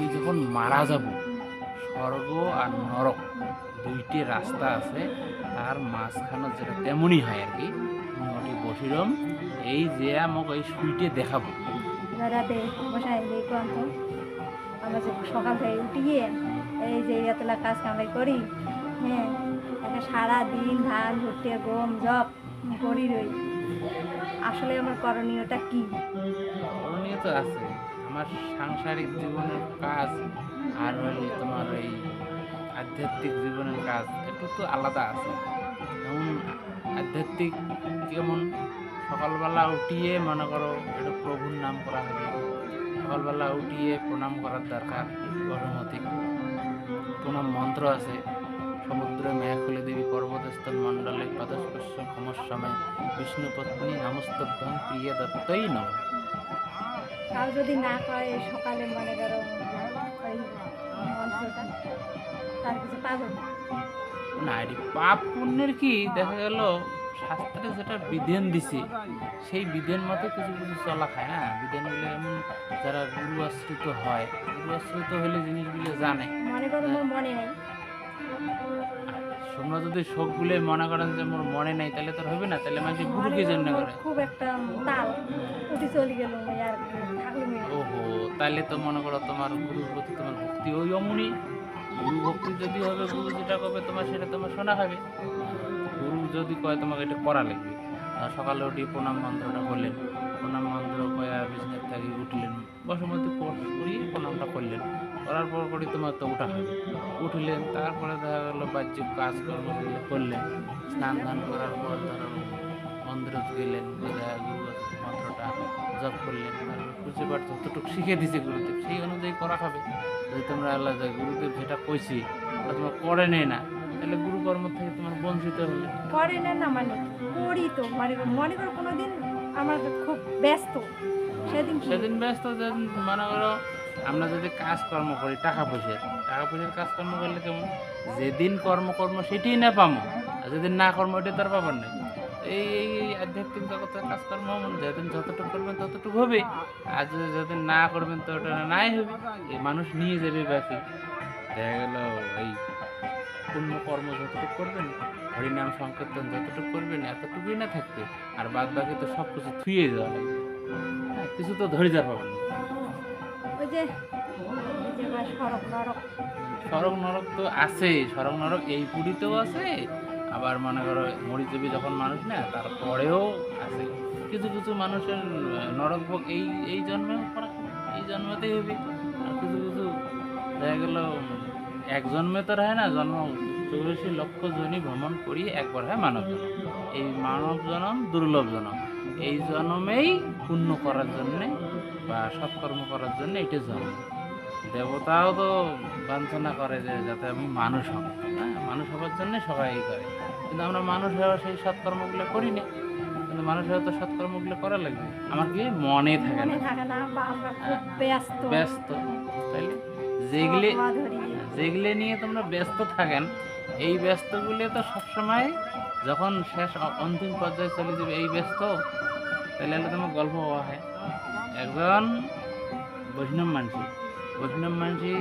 তুই যখন মারা যাব, স্বর্গ আর নরক দুইটি রাস্তা আছে, তার মাঝখানে যেটা তেমনই হয় আর কি। মোটামুটি বসিরম এই যে আমাকে এই সুইটে দেখাবো। রাতে বসাই এই ক্লান্ত আমরা যে সকাল থেকে উঠিয়ে এই যে এতলা কাজ কামাই করি, হ্যাঁ, একটা সারাদিন ধান ভুট্টে গম জব করি রই। আসলে আমার করণীয়টা কি? করণীয় তো আছে। আমার সাংসারিক জীবনের কাজ আর হলে তোমার এই আধ্যাত্মিক জীবনের কাজ একটু তো আলাদা আছে। যেমন আধ্যাত্মিক যেমন সকালবেলা উঠিয়ে মনে করো এটা প্রভুর নাম করা হবে। সকালবেলা উঠিয়ে প্রণাম করার দরকার। গণমতি প্রণাম মন্ত্র আছে। সমুদ্র মেঘকুলে দেবী পর্বতস্থল মণ্ডলে পদস্পর্শ সময় বিষ্ণু পত্নী নমস্তভ্যং প্রিয় দত্তই নম। তাও যদি না করে সকালে মনে করো ওই মন্ত্রটা, তার কিছু পাবে না। না, এটি পাপ পুণ্যের কি দেখা গেল শাস্ত্রে যেটা বিধান দিছে সেই বিধান মতো কিছু কিছু চলা খায় না। বিধানগুলো এমন যারা গুরু আশ্রিত হয়, গুরু আশ্রিত হলে জিনিসগুলো জানে। মনে করো মোর মনে নেই, তোমরা যদি সবগুলো মনে করেন যে মোর মনে নেই, তাহলে তো হবে না। তাহলে মানুষ গুরু মনে কি করো জন্য মোর করে? খুব একটা তাল উঠে চলে গেল আর থাকলো না। ওহো, তাহলে তো মনে করো তোমার গুরুর প্রতি তোমার ভক্তি ওই অমনি। গুরু ভক্তি যদি হবে, গুরু যেটা করবে তোমার সেটা তোমার শোনা হবে। গুরু যদি কয় তোমাকে এটা করা লাগবে, সকালে উঠে প্রণাম মন্ত্রটা করলেন, প্রণাম মন্ত্র কয়া বিছানার থেকে উঠলেন, বসমতি করিয়ে প্রণামটা করলেন, করার পর করে তোমার তো উঠা হবে। উঠলেন, তারপরে দেখা গেলো বাহ্যিক কাজকর্ম যেগুলো করলেন, স্নান ধান করার পর ধরো মন্দিরে গেলেন, দেখা গুরু মন্ত্রটা জপ করলেন, তারপর পুজো পাঠ যতটুকু শিখে দিছে গুরুদেব সেই অনুযায়ী করা হবে। যদি তোমরা আল্লাহ গুরুদেব যেটা কইছি ওটা তোমরা করে নেই না, তাহলে গুরুকর্ম থেকে তোমার বঞ্চিত হলে। করে না না মানে করি তো মনে করো কোনোদিন আমার খুব ব্যস্ত, সেদিন কি সেদিন ব্যস্ত, যেদিন মনে করো আমরা যদি কাজকর্ম করি টাকা পয়সার কাজকর্ম করলে কেমন, যেদিন কর্ম সেটাই না পামো, আর যেদিন না কর্ম ওইটা তো আর পাবার নেই। এই আধ্যাত্মিক জগতের কাজকর্ম যেদিন যতটুকু করবেন ততটুকু হবে, আর যেদিন না করবেন তো ওটা নাই হবে। এই মানুষ নিয়ে যাবে বাকি। দেখা গেল এই পুণ্য কর্ম যতটুকু করবেন, হরিনাম সংকীর্তন যতটুকু করবেন এতটুকুই না থাকবে, আর বাদ বাকি তো সব কিছু থুয়ে যাওয়া লাগবে। হ্যাঁ, কিছু তো ধরে যা পাবেন না। ওই যে সড়ক নরক সড়ক নরক তো আছে, সড়ক নরক এই পুরীতেও আছে, আবার মনে করো মরিচবি যখন মানুষ না তারপরেও আছে। কিছু কিছু মানুষের নরক ভোগ এই এই জন্মেও করা, এই জন্মতেই হবে। আর কিছু কিছু দেখা গেল এক জন্মে তো হয় না, জন্ম 84 লক্ষ জনি ভ্রমণ করি একবার হয় মানব জন্ম। এই মানব জন্ম দুর্লভ জন্ম, এই জন্মেই পুণ্য করার জন্যে বা সৎকর্ম করার জন্য এটা জন্ম। দেবতাও তো বাঞ্ছনা করে যে যাতে আমি মানুষ হব, হ্যাঁ, মানুষ হবার জন্য সবাই করে। কিন্তু আমরা মানুষ হওয়া সেই সৎকর্মগুলো করি না। কিন্তু মানুষ হওয়া তো সৎকর্মগুলো করা লাগবে। আমার কি মনে থাকে মনে না, থাকে না বা আমরা খুব ব্যস্ত ব্যস্ত। তাইলে যেগুলি ধরি যেগুলি নিয়ে তোমরা ব্যস্ত থাকেন, এই ব্যস্তগুলো তো সবসময় যখন শেষ অন্তিম পর্যায়ে চলে যাবে এই ব্যস্ত, তাহলে তোমার গল্প হওয়া হয়। একজন বৈষ্ণব মানসি,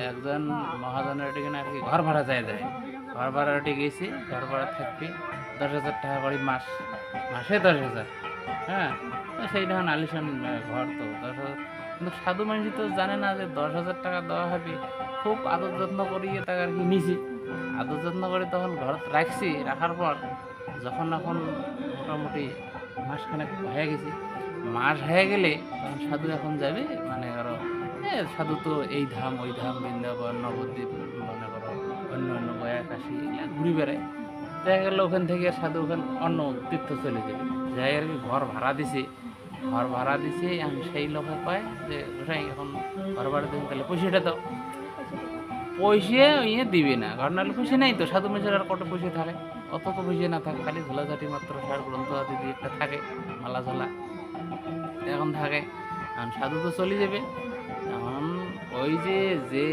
একজন মহাজনের এখানে আর কি ঘর ভাড়া যায় ঘর ভাড়াটি গেছি, ঘর ভাড়া থাকবে 10,000 টাকা করে মাসে 10,000। হ্যাঁ, তো সেইটা আলিশান ঘর তো 10,000। কিন্তু সাধু মানুষ তো জানে না যে 10,000 টাকা দেওয়া হবে। খুব আদর যত্ন করিয়ে তাকে আর কি নিছি, আদর যত্ন করে তখন ঘর রাখছি। রাখার পর যখন এখন মোটামুটি মাসখানেক হয়ে গেছি, মাস হয়ে গেলে তখন সাধু এখন যাবে মানে আরো সাধু তো এই ধাম ওই ধাম বৃন্দাবন নবদ্বীপ মনে করো অন্য অন্য গয়া কাশি এগুলা ঘুরে বেড়ায়। দেখা গেল ওখান থেকে সাধু ওখানে অন্য তীর্থ চলে যাবে, যাই আর কি ঘর ভাড়া দিছে। এখন সেই লোকে কয় যে গোসাই এখন ঘর ভাড়া দেবেন, তাহলে পয়সাটা দাও। পয়সা ইয়ে দিবে না, ঘর নাহলে পয়সা নেই তো। সাধু মেশের আর কত পয়সা থাকে, অত তো পয়সা না থাকে, খালি ঝোলাঝাটি মাত্র সার গ্রন্থ আদি দিয়ে একটা থাকে, মালা ঝোলা এখন থাকে। এখন সাধু তো চলে যাবে। এখন ওই যে যে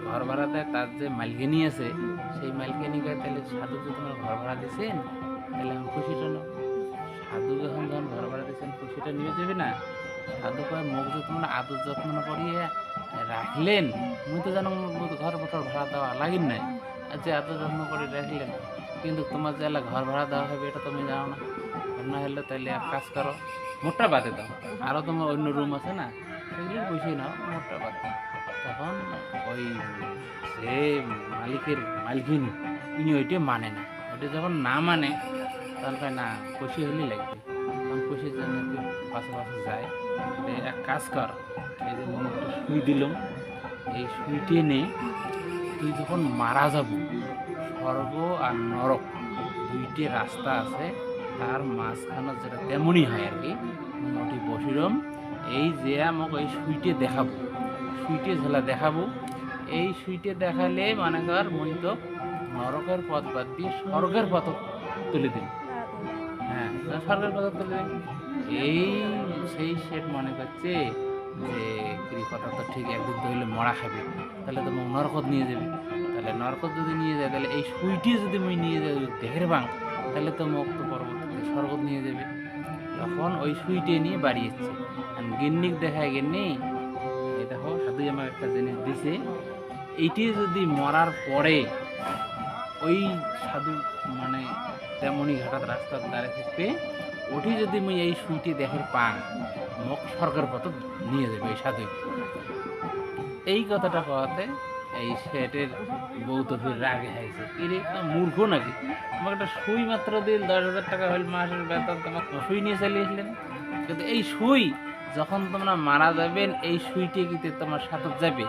ঘর ভাড়া দেয় তার যে মালকিনি আছে, সেই মালকিনি কয় তাহলে সাধু যে তোমার ঘর ভাড়া দিয়েছেন, তাহলে এখন খুশিটা নাও। সাধু যখন ঘর ভাড়া দিয়েছেন খুশিটা নিয়ে যাবে না। সাধু কয় মুখ যে তোমরা আদর যত্ন না করিয়ে রাখলেন, মুই তো জানো ঘর বটর ভাড়া দেওয়া লাগিন নাই, আচ্ছা এত যত্ন করে রাখলেন, কিন্তু তোমার যে এলা ঘর ভাড়া দেওয়া হবে এটা তুমি জানো না। আর না হলে তাহলে এক কাজ করো, মোটটা বাদে দাও, আরও তোমার অন্য রুম আছে না, সেগুলো বসিয়ে নাও, মোটটা বাদ দাও। তখন ওই যে মালিকিনী ইনি ওইটা মানে না, ওইটা যখন না মানে তখন কয় না খুশি হলেই লাগবে, তখন খুশির জন্য একটু পাশে পাশে যায়। এক কাজ কর, এই যে মনে একটা সুই দিলাম, এই সুইটি নে তুই যখন মারা যাব, স্বর্গ আর নরক দুইটি রাস্তা আছে, তার মাঝখানে যেটা তেমনই হয় আর কি, ওটি বসিরম, এই যে আমাকে এই সুইটে দেখাবো, সুইটে ঝোলা দেখাবো, এই সুইটে দেখালে মানে কর মই তো নরকের পথ বাদ দিয়ে স্বর্গের পথ তুলে দিন। হ্যাঁ, স্বর্গের পথ তুলে দিন। এই সেই সেট মনে করছে যে কি কথা তো ঠিক, একদিন তো হইলে মরা খাবে, তাহলে তো মোক নরকত নিয়ে যাবে, তাহলে নরকত যদি নিয়ে যায় তাহলে এই সুইটি যদি মই নিয়ে যাই দেখের বাং, তাহলে তো মোক তো পরবর্তীতে স্বর্গত নিয়ে যাবে। তখন ওই সুইটে নিয়ে বাড়ি এসছে, গিন্নিক দেখায় গিন্নি এই দেখো সাধু আমার একটা জিনিস দিছে, এইটি যদি মরার পরে ওই সাধু মানে তেমনই ঘাটাত রাস্তার দ্বারে থাকবে, ওটি যদি মুই এই সুইটি দেখের পাং, মোক স্বর্গের পথ নিয়ে যাবে এই সাধু। এই কথাটা কওয়াতে এই সেটের বউ তো ফির রাগে হয়েছে, কি রে মূর্খ নাকি, আমাকে একটা সুই মাত্র দিল, 10,000 টাকা হইল মাসের বেতন, তোমাকে সুই নিয়ে চালিয়েছিলেন, কিন্তু এই সুই যখন তোমরা মারা যাবেন এই সুইটি কিন্তু তোমার সাথে যাবে,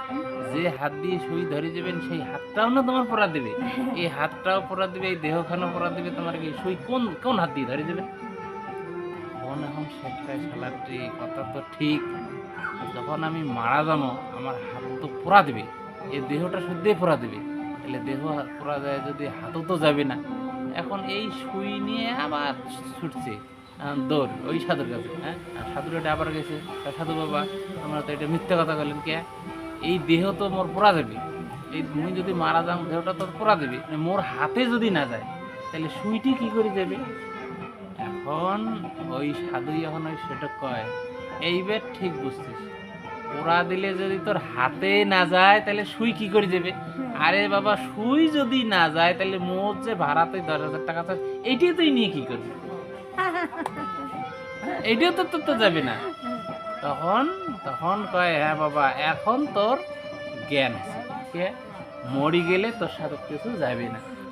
যে হাত দিয়ে সুই ধরে যাবেন সেই হাতটাও না তোমার পরা দেবে, এই হাতটাও পরা দেবে, এই দেহখানাও পরা দেবে, তোমার কি সুই কোন কোন হাত দিয়ে ধরে যাবে? এখন সেটাই সালাটি কথা তো ঠিক, যখন আমি মারা যাবো আমার হাত তো পোড়া দেবে, এই দেহটা শুদ্ধই পোড়া দেবে, তাহলে দেহ পোড়া যায় যদি হাতও তো যাবে না। এখন এই সুই নিয়ে আবার ছুটছে দৌড় ওই সাধুর কাছে। হ্যাঁ, সাধুর এটা আবার গেছে, সাধু বাবা তোমরা তো এটা মিথ্যা কথা বললেন কে, এই দেহ তো মোর পোড়া যাবে, এই মুই যদি মারা যাম দেহটা তো পোড়া দেবে, মোর হাতে যদি না যায় তাহলে সুইটি কি করে যাবে? এখন ওই সাধুই এখন ওই সেটা কয়, এইবার ঠিক বুঝছিস, পোড়া দিলে যদি তোর হাতে না যায় তাহলে সুই কি করে যাবে? আরে বাবা সুই যদি না যায় তাহলে মোট যে ভাড়াতে 10,000 টাকা চাই এইটাই তুই নিয়ে কি করবি? এইটাও তো তোর তো যাবে না। তখন তখন কয় হ্যাঁ বাবা এখন তোর জ্ঞান আছে, কে মরি গেলে তোর সাথে কিছু যাবে না।